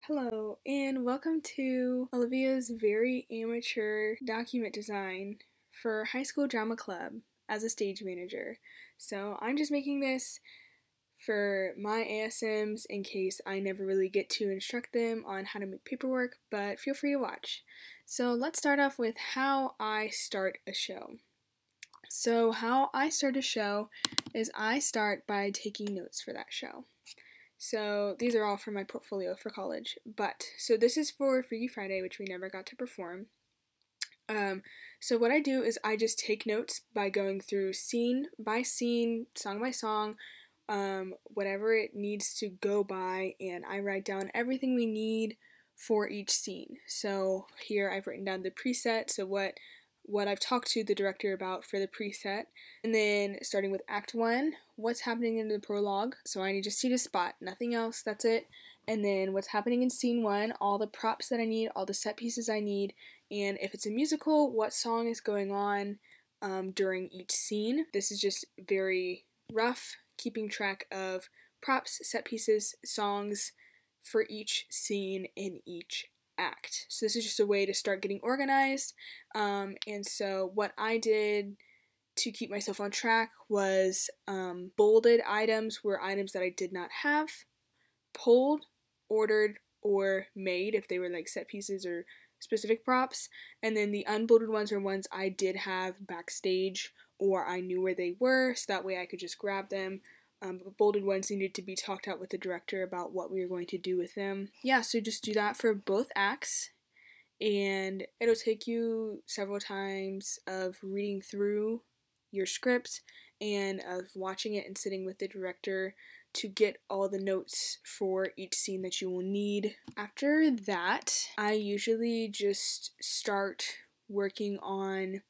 Hello, and welcome to Olivia's very amateur document design for High School Drama Club as a stage manager. So I'm just making this for my ASMs in case I never really get to instruct them on how to make paperwork, but feel free to watch. So let's start off with how I start a show. So how I start a show is I start by taking notes for that show. So these are all for my portfolio for college, so this is for Freaky Friday, which we never got to perform. So what I do is I just take notes by going through scene by scene, song by song, whatever it needs to go by, and I write down everything we need for each scene. So here I've written down the preset, so what I've talked to the director about for the preset, and then starting with Act 1, what's happening in the prologue, so I need just see the spot, nothing else, that's it, and then what's happening in Scene 1, all the props that I need, all the set pieces I need, and if it's a musical, what song is going on during each scene. This is just very rough, keeping track of props, set pieces, songs for each scene in each act. So this is just a way to start getting organized, and so what I did to keep myself on track was bolded items were items that I did not have, pulled, ordered, or made if they were like set pieces or specific props, and then the unbolded ones are ones I did have backstage or I knew where they were, so that way I could just grab them. But bolded ones needed to be talked out with the director about what we were going to do with them. Yeah, so just do that for both acts, and it'll take you several times of reading through your scripts and of watching it and sitting with the director to get all the notes for each scene that you will need. After that, I usually just start working on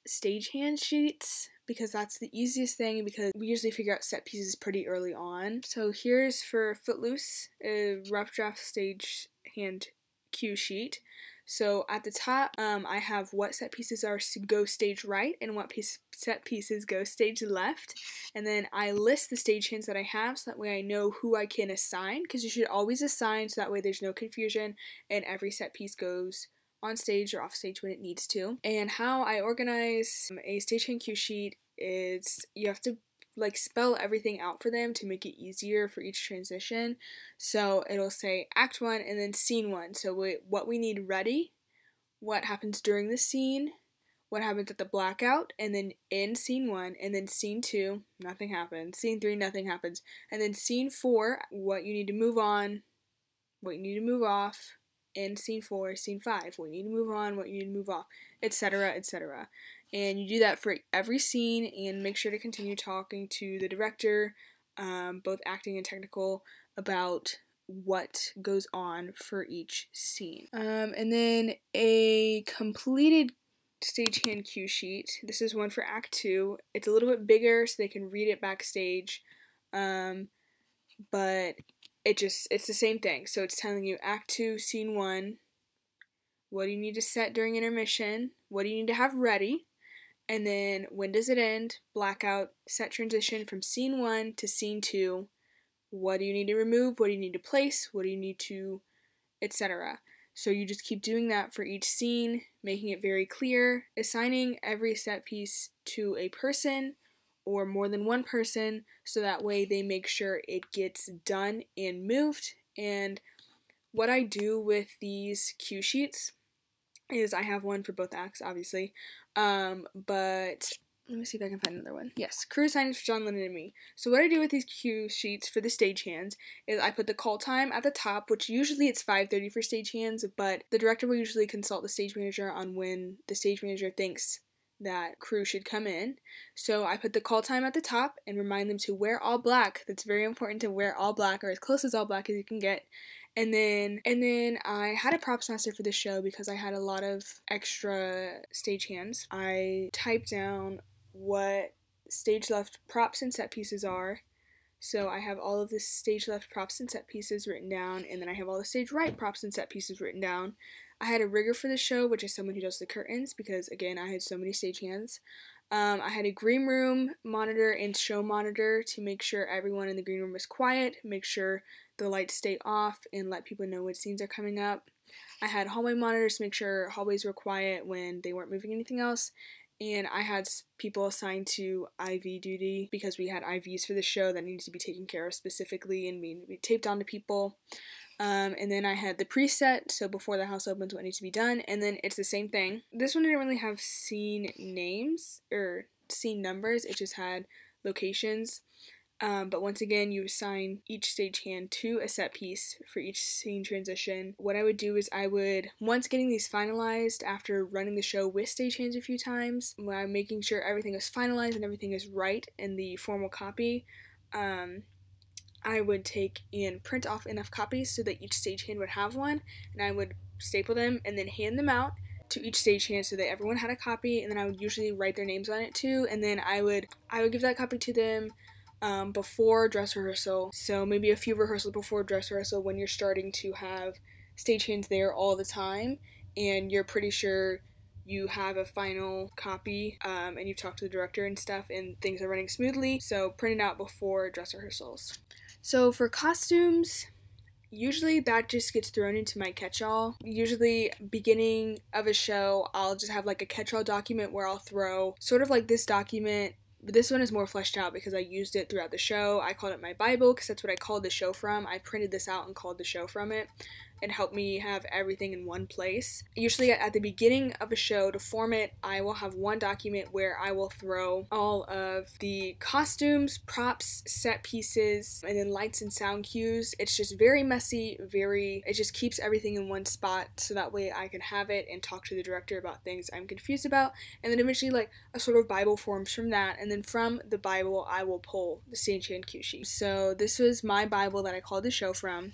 stagehand sheets because that's the easiest thing, because we usually figure out set pieces pretty early on. So here's for Footloose, a rough draft stagehand cue sheet. So at the top, I have what set pieces are go stage right and what set pieces go stage left, and then I list the stagehands that I have so that way I know who I can assign, because you should always assign so that way there's no confusion and every set piece goes on stage or off stage when it needs to. And how I organize a stagehand cue sheet is you have to like spell everything out for them to make it easier for each transition. So it'll say Act 1 and then Scene 1. So what we need ready, what happens during the scene, what happens at the blackout, and then in Scene 1, and then Scene 2, nothing happens. Scene 3, nothing happens. And then Scene 4, what you need to move on, what you need to move off. In Scene 4, Scene 5, what you need to move on, what you need to move off, etc., etc. And you do that for every scene, and make sure to continue talking to the director, both acting and technical, about what goes on for each scene. And then a completed stagehand cue sheet. This is one for Act 2. It's a little bit bigger so they can read it backstage, but it's the same thing. So it's telling you Act 2, Scene 1, what do you need to set during intermission, what do you need to have ready, and then when does it end, blackout, set transition from Scene 1 to Scene 2, what do you need to remove, what do you need to place, what do you need to, etc. So you just keep doing that for each scene, making it very clear, assigning every set piece to a person or more than one person, so that way they make sure it gets done and moved. And what I do with these cue sheets is I have one for both acts, obviously, but let me see if I can find another one. Yes, crew assignments for John Lennon and me. So what I do with these cue sheets for the stagehands is I put the call time at the top, which usually it's 5:30 for stagehands, but the director will usually consult the stage manager on when the stage manager thinks that crew should come in. So I put the call time at the top and remind them to wear all black. That's very important, to wear all black or as close as all black as you can get. And then I had a props master for this show because I had a lot of extra stagehands. I typed down what stage left props and set pieces are. So I have all of the stage left props and set pieces written down, and then I have all the stage right props and set pieces written down. I had a rigger for the show, which is someone who does the curtains, because again, I had so many stagehands. I had a green room monitor and show monitor to make sure everyone in the green room was quiet, make sure the lights stay off and let people know what scenes are coming up. I had hallway monitors to make sure hallways were quiet when they weren't moving anything else. And I had people assigned to IV duty because we had IVs for the show that needed to be taken care of specifically and needed to be taped onto people. And then I had the preset, so before the house opens what needs to be done, and then it's the same thing. This one didn't really have scene names or scene numbers, it just had locations. But once again, you assign each stagehand to a set piece for each scene transition. What I would do is once getting these finalized after running the show with stagehands a few times, when I'm making sure everything is finalized and everything is right in the formal copy, I would take and print off enough copies so that each stagehand would have one, and I would staple them and then hand them out to each stagehand so that everyone had a copy, and then I would usually write their names on it too, and then I would give that copy to them before dress rehearsal, so maybe a few rehearsals before dress rehearsal when you're starting to have stagehands there all the time and you're pretty sure you have a final copy and you've talked to the director and stuff and things are running smoothly, so print it out before dress rehearsals. So for costumes, usually that just gets thrown into my catch-all. Usually beginning of a show, I'll just have like a catch-all document where I'll throw sort of like this document. This one is more fleshed out because I used it throughout the show. I called it my Bible because that's what I called the show from. I printed this out and called the show from it. It helped me have everything in one place. Usually at the beginning of a show, to form it, I will have one document where I will throw all of the costumes, props, set pieces, and then lights and sound cues. It's just very messy, it just keeps everything in one spot so that way I can have it and talk to the director about things I'm confused about, and then eventually like a sort of Bible forms from that, and then from the Bible I will pull the stagehand cue sheet. So this was my Bible that I called the show from,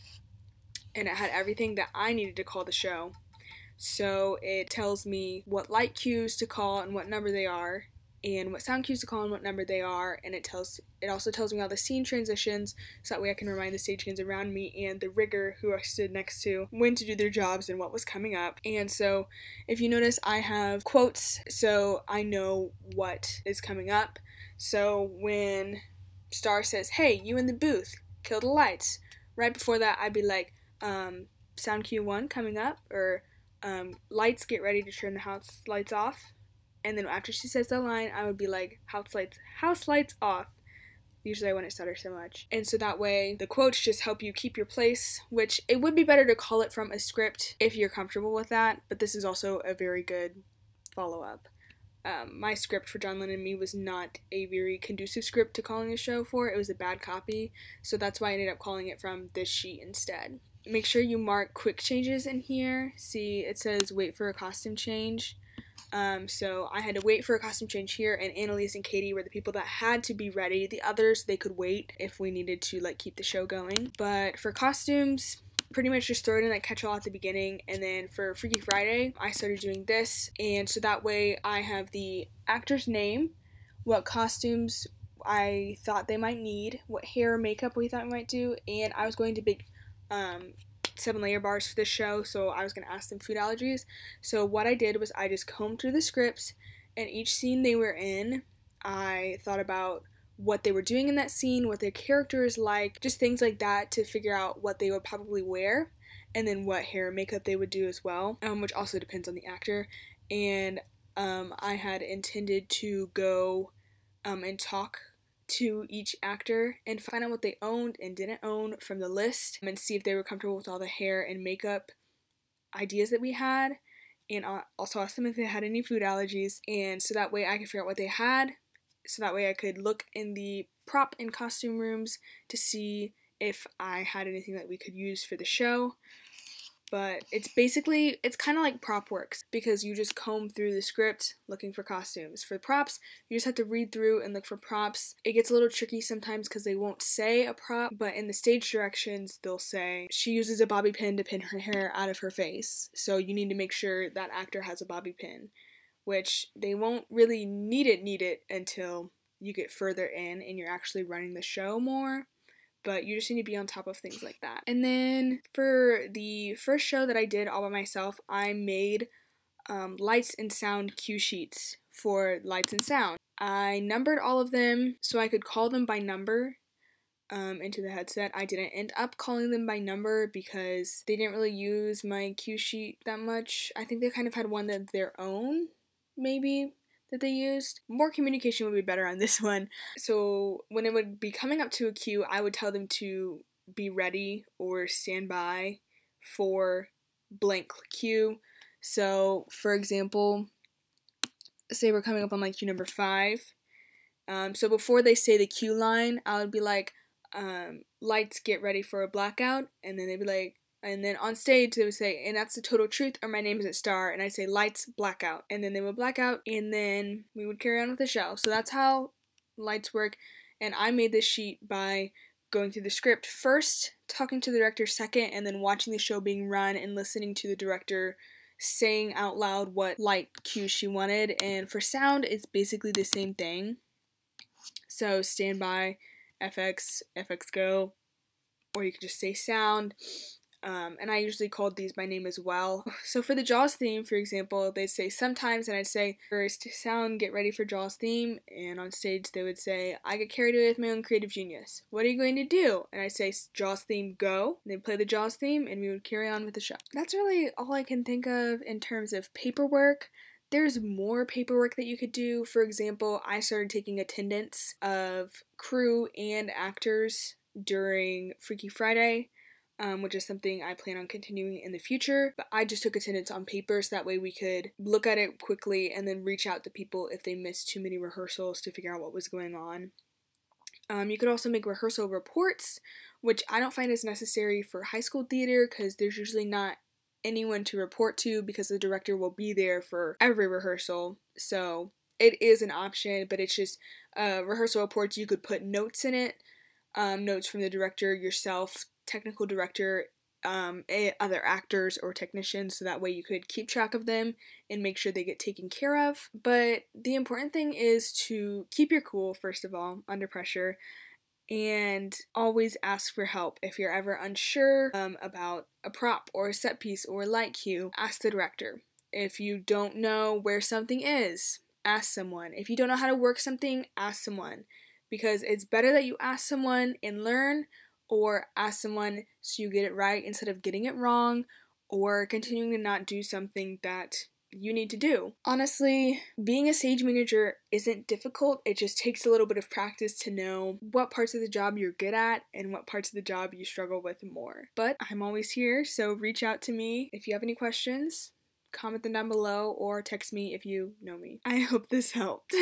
and it had everything that I needed to call the show. So it tells me what light cues to call and what number they are, and what sound cues to call and what number they are, and it also tells me all the scene transitions so that way I can remind the stagehands around me and the rigger who I stood next to when to do their jobs and what was coming up. And so if you notice, I have quotes so I know what is coming up. So when Star says, "Hey, you in the booth, kill the lights," right before that I'd be like, sound cue 1 coming up, or lights, get ready to turn the house lights off. And then after she says the line, I would be like, house lights off. Usually I wouldn't stutter so much. And so that way the quotes just help you keep your place, which it would be better to call it from a script if you're comfortable with that, but this is also a very good follow-up. My script for John Lennon and Me was not a very conducive script to calling a show for. It was a bad copy, so that's why I ended up calling it from this sheet instead. Make sure you mark quick changes in here. See, it says wait for a costume change. So I had to wait for a costume change here, and Annalise and Katie were the people that had to be ready. The others, they could wait if we needed to like keep the show going. But for costumes, pretty much just throw it in that catch-all at the beginning, and then for Freaky Friday, I started doing this, and so that way I have the actor's name, what costumes I thought they might need, what hair or makeup we thought we might do, and I was going to bake 7-layer bars for this show, so I was going to ask them food allergies. So what I did was I just combed through the scripts, and each scene they were in, I thought about what they were doing in that scene, what their character is like, just things like that to figure out what they would probably wear, and then what hair and makeup they would do as well, which also depends on the actor. And I had intended to go and talk to each actor and find out what they owned and didn't own from the list, and see if they were comfortable with all the hair and makeup ideas that we had, and also ask them if they had any food allergies, and so that way I could figure out what they had, so that way I could look in the prop and costume rooms to see if I had anything that we could use for the show. But it's kind of like prop works, because you just comb through the script looking for costumes. For props, you just have to read through and look for props. It gets a little tricky sometimes because they won't say a prop, but in the stage directions, they'll say, she uses a bobby pin to pin her hair out of her face. So you need to make sure that actor has a bobby pin, which they won't really need it until you get further in and you're actually running the show more. But you just need to be on top of things like that. And then for the first show that I did all by myself, I made lights and sound cue sheets for lights and sound. I numbered all of them so I could call them by number. into the headset. I didn't end up calling them by number because they didn't really use my cue sheet that much. I think they kind of had one of their own, maybe, that they used. More communication would be better on this one. So when it would be coming up to a cue, I would tell them to be ready or stand by for blank cue. So for example, say we're coming up on like cue number 5. So before they say the cue line, I would be like, lights, get ready for a blackout, and then they'd be like, and then on stage they would say, and that's the total truth, or my name isn't Star, and I'd say lights, blackout, and then they would black out, and then we would carry on with the show. So that's how lights work, and I made this sheet by going through the script first, talking to the director second, and then watching the show being run and listening to the director saying out loud what light cue she wanted. And for sound, it's basically the same thing. So standby, FX, FX go, or you could just say sound. And I usually called these by name as well. So for the Jaws theme, for example, they'd say sometimes, and I'd say first, sound, get ready for Jaws theme, and on stage they would say, I get carried away with my own creative genius. What are you going to do? And I'd say, Jaws theme, go. And they'd play the Jaws theme, and we would carry on with the show. That's really all I can think of in terms of paperwork. There's more paperwork that you could do. For example, I started taking attendance of crew and actors during Freaky Friday, which is something I plan on continuing in the future. But I just took attendance on paper so that way we could look at it quickly and then reach out to people if they missed too many rehearsals to figure out what was going on. You could also make rehearsal reports, which I don't find is necessary for high school theater because there's usually not anyone to report to because the director will be there for every rehearsal. So it is an option, but it's just rehearsal reports. You could put notes in it, notes from the director, yourself, technical director, other actors or technicians, so that way you could keep track of them and make sure they get taken care of. But the important thing is to keep your cool, first of all, under pressure, and always ask for help. If you're ever unsure about a prop or a set piece or a light cue, ask the director. If you don't know where something is, ask someone. If you don't know how to work something, ask someone. Because it's better that you ask someone and learn, or ask someone so you get it right instead of getting it wrong or continuing to not do something that you need to do. Honestly, being a stage manager isn't difficult. It just takes a little bit of practice to know what parts of the job you're good at and what parts of the job you struggle with more. But I'm always here, so reach out to me if you have any questions. Comment them down below or text me if you know me. I hope this helped.